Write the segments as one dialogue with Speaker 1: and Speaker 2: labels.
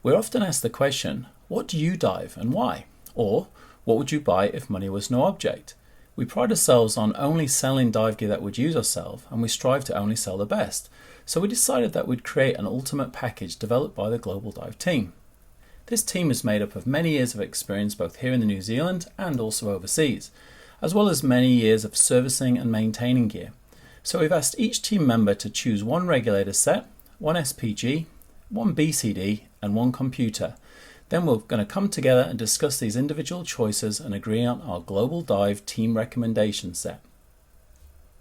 Speaker 1: We're often asked the question, what do you dive and why? Or, what would you buy if money was no object? We pride ourselves on only selling dive gear that would use ourselves, and we strive to only sell the best. So we decided that we'd create an ultimate package developed by the Global Dive team. This team is made up of many years of experience both here in New Zealand and also overseas, as well as many years of servicing and maintaining gear. So we've asked each team member to choose one regulator set, one SPG, one BCD and one computer. Then we're going to come together and discuss these individual choices and agree on our Global Dive team recommendation set.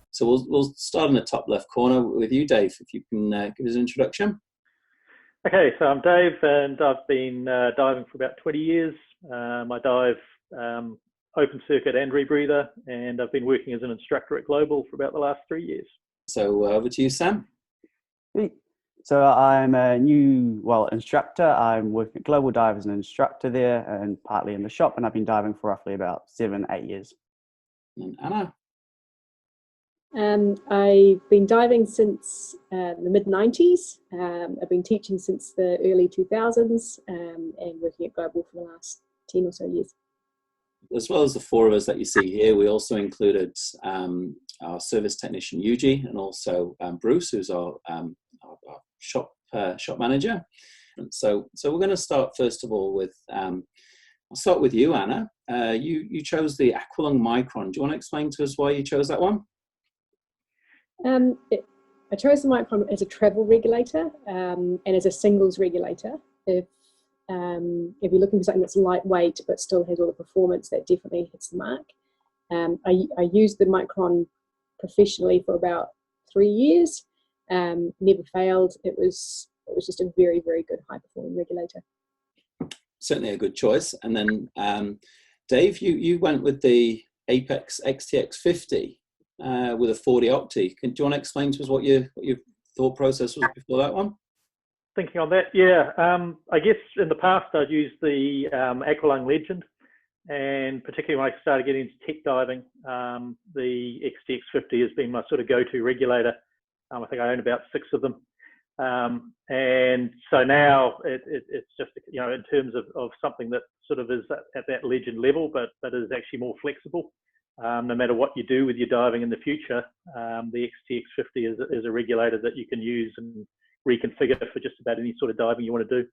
Speaker 1: So we'll start in the top left corner with you, Dave, if you can give us an introduction.
Speaker 2: Okay, so I'm Dave and I've been diving for about 20 years. I dive open circuit and rebreather, and I've been working as an instructor at Global for about the last 3 years.
Speaker 1: So over to you, Sam.
Speaker 3: Hey. So I'm a new, instructor. I'm working at Global Dive as an instructor there and partly in the shop, and I've been diving for roughly about 7-8 years.
Speaker 1: And Anna?
Speaker 4: I've been diving since the mid-90s. I've been teaching since the early 2000s and working at Global for the last 10 or so years.
Speaker 1: As well as the four of us that you see here, we also included our service technician Yuji and also Bruce, who's our shop manager. And so we're going to start first of all with I'll start with you, Anna. You chose the Aqualung Micron. Do you want to explain to us why you chose that one?
Speaker 4: I chose the Micron as a travel regulator and as a singles regulator. If you're looking for something that's lightweight but still has all the performance, that definitely hits the mark. I used the Micron professionally for about 3 years. Never failed. It was just a very, very good high performing regulator.
Speaker 1: Certainly a good choice. And then Dave, you went with the Apex XTX50 with a 40 octi. Do you want to explain to us what your thought process was before that one?
Speaker 2: Thinking on that, yeah. I guess in the past I'd used the Aqualung Legend, and particularly when I started getting into tech diving, the XTX50 has been my sort of go-to regulator. I think I own about 6 of them. And so now it's just, in terms of something that sort of is at that Legend level, but is actually more flexible. No matter what you do with your diving in the future, the XTX50 is a regulator that you can use and reconfigure for just about any sort of diving you want to do.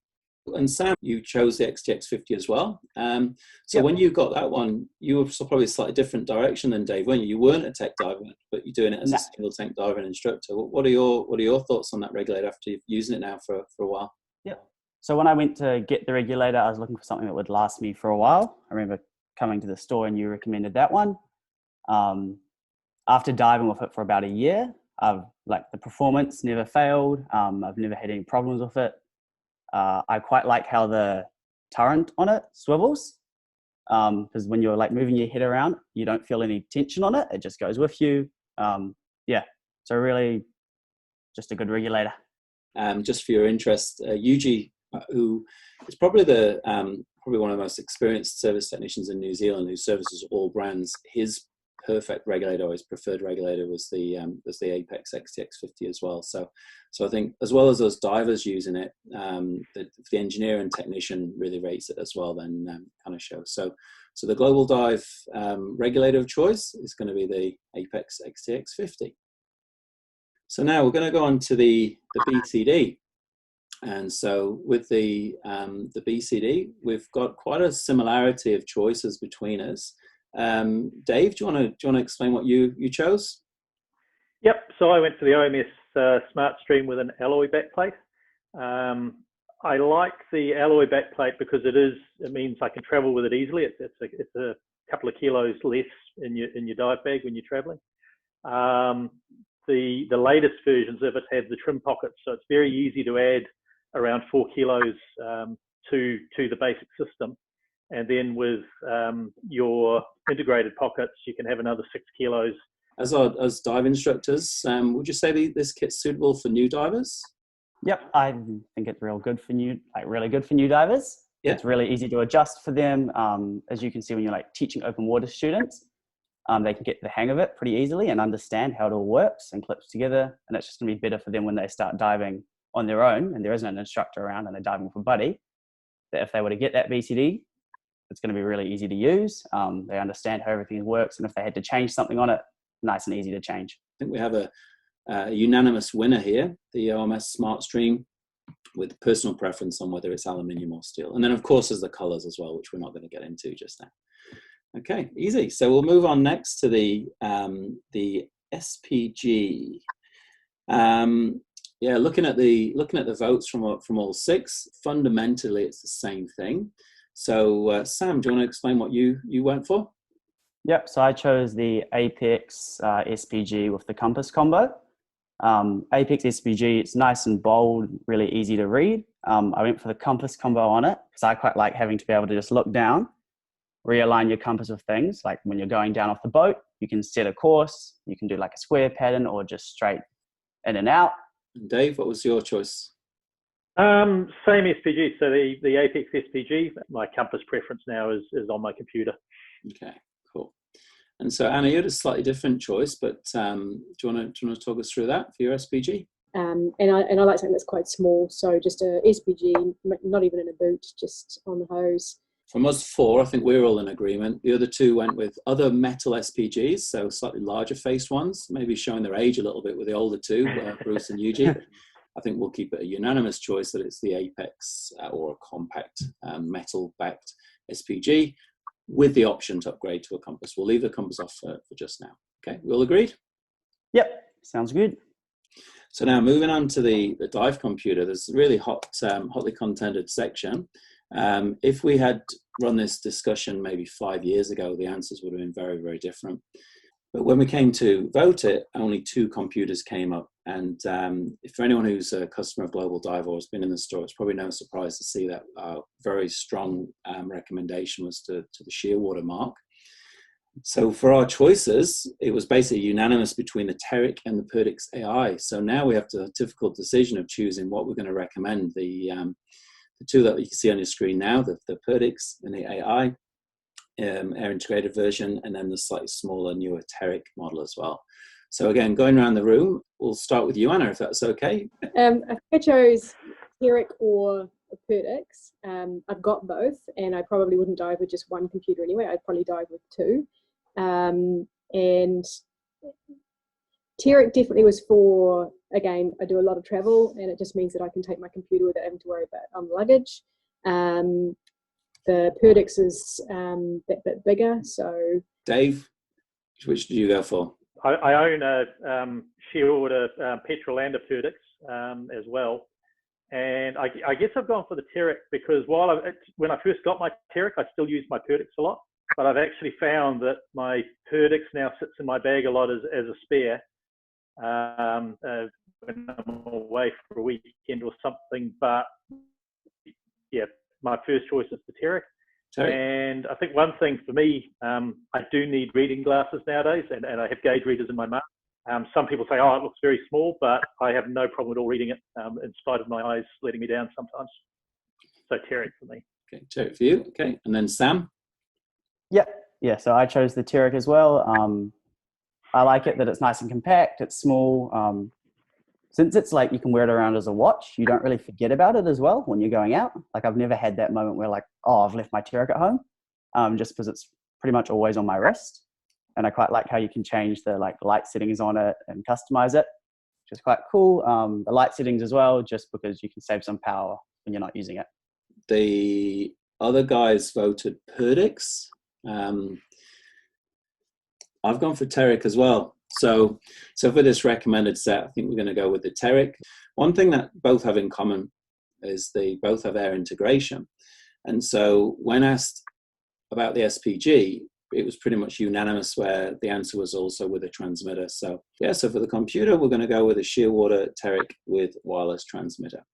Speaker 1: And Sam, you chose the XTX50 as well. So
Speaker 3: Yep.
Speaker 1: when you got that one, you were probably a slightly different direction than Dave, weren't you? You weren't a tech diver, but you're doing it as a single tank diver and instructor. What are your thoughts on that regulator after you've using it now for a while?
Speaker 3: Yeah. So when I went to get the regulator, I was looking for something that would last me for a while. I remember coming to the store and you recommended that one. After diving with it for about a year, the performance never failed. I've never had any problems with it. I quite like how the turret on it swivels, because when you're moving your head around, you don't feel any tension on it. It just goes with you. So really just a good regulator.
Speaker 1: Just for your interest, Yuji, who is probably probably one of the most experienced service technicians in New Zealand, who services all brands, his perfect regulator, or his preferred regulator, was the Apex XTX50 as well. So I think as well as those divers using it, the engineer and technician really rates it as well. Then kind of shows. So the Global Dive regulator of choice is going to be the Apex XTX50. So now we're going to go on to the BCD. And so with the BCD, we've got quite a similarity of choices between us. Dave, do you want to explain what you chose?
Speaker 2: Yep. So I went for the OMS Smart Stream with an alloy backplate. I like the alloy backplate because it means I can travel with it easily. It's a couple of kilos less in your dive bag when you're traveling. The latest versions of it have the trim pockets, so it's very easy to add around 4 kilos to the basic system. And then with your integrated pockets, you can have another 6 kilos.
Speaker 1: As dive instructors, would you say this kit's suitable for new divers?
Speaker 3: Yep, I think it's really good for new divers.
Speaker 1: Yeah.
Speaker 3: It's really easy to adjust for them. As you can see when you're teaching open water students, they can get the hang of it pretty easily and understand how it all works and clips together. And it's just going to be better for them when they start diving on their own and there isn't an instructor around and they're diving with a buddy. that if they were to get that BCD, it's going to be really easy to use. They understand how everything works, and if they had to change something on it, nice and easy to change.
Speaker 5: I think we have a unanimous winner here, the OMS SmartStream, with personal preference on whether it's aluminium or steel. And then, of course, there's the colors as well, which we're not going to get into just now. Okay, easy. So we'll move on next to the SPG. Yeah, looking at the votes from all 6, fundamentally it's the same thing. So Sam, do you want to explain what you went for?
Speaker 3: Yep. So I chose the Apex SPG with the compass combo. Apex SPG, it's nice and bold, really easy to read. I went for the compass combo on it because I quite like having to be able to just look down, realign your compass with things. Like when you're going down off the boat, you can set a course, you can do like a square pattern or just straight in and out.
Speaker 5: Dave, what was your choice?
Speaker 2: Same SPG. So the Apex SPG, my compass preference now is on my computer.
Speaker 5: Okay, cool. And so Anna, you had a slightly different choice, but do you want to talk us through that for your SPG?
Speaker 4: And I like something that's quite small. So just a SPG, not even in a boot, just on the hose.
Speaker 5: From us 4, I think we're all in agreement. The other 2 went with other metal SPGs, so slightly larger faced ones, maybe showing their age a little bit with the older 2, Bruce and Yuji. I think we'll keep it a unanimous choice that it's the Apex or a compact metal-backed SPG with the option to upgrade to a compass. We'll leave the compass off for just now. Okay, we all agreed?
Speaker 3: Yep, sounds good.
Speaker 5: So now moving on to the dive computer, there's a really hotly contended section. If we had run this discussion maybe 5 years ago, the answers would have been very, very different. But when we came to vote it, only 2 computers came up. And if for anyone who's a customer of Global Dive or has been in the store, it's probably no surprise to see that our very strong recommendation was to the Shearwater mark. So for our choices, it was basically unanimous between the Teric and the Perdix AI. So now we have the difficult decision of choosing what we're going to recommend. The 2 that you can see on your screen now, the Perdix and the AI air integrated version, and then the slightly smaller, newer Teric model as well. So again, going around the room, we'll start with you, Anna, if that's okay.
Speaker 4: I think I chose Teric or Perdix. I've got both, and I probably wouldn't dive with just one computer anyway. I'd probably dive with 2. And Teric definitely was for, again, I do a lot of travel, and it just means that I can take my computer without having to worry about luggage. The Perdix is that bit bigger, so...
Speaker 5: Dave, which did you go for?
Speaker 2: I own a Shearwater Petrolander Perdix as well. And I guess I've gone for the Teric because when I first got my Teric, I still used my Perdix a lot. But I've actually found that my Perdix now sits in my bag a lot as a spare when I'm away for a weekend or something. But yeah, my first choice is the Teric. And I think one thing for me, I do need reading glasses nowadays, and I have gauge readers in my mouth. Some people say, oh, it looks very small, but I have no problem at all reading it, in spite of my eyes letting me down sometimes. So Teric for me.
Speaker 5: Okay, Teric for you. Okay, and then Sam?
Speaker 3: Yeah, so I chose the Teric as well. I like it that it's nice and compact, it's small. Since it's like you can wear it around as a watch, you don't really forget about it as well when you're going out. Like I've never had that moment where like, oh, I've left my Teric at home, just because it's pretty much always on my wrist. And I quite like how you can change the like light settings on it and customize it, which is quite cool. The light settings as well, just because you can save some power when you're not using it.
Speaker 5: The other guys voted Perdix. I've gone for Teric as well. So for this recommended set, I think we're going to go with the Teric. One thing that both have in common is they both have air integration. And so when asked about the SPG, it was pretty much unanimous where the answer was also with a transmitter. So yeah, so for the computer, we're going to go with a Shearwater Teric with wireless transmitter.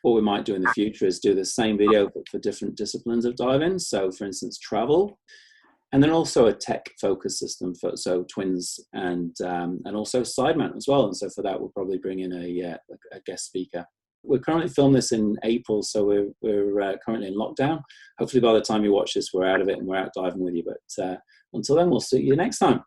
Speaker 5: What we might do in the future is do the same video but for different disciplines of diving. So for instance, travel. And then also a tech focus system for twins and also side mount as well. And so for that, we'll probably bring in a guest speaker. We're currently filming this in April, so we're currently in lockdown. Hopefully by the time you watch this, we're out of it and we're out diving with you. But until then, we'll see you next time.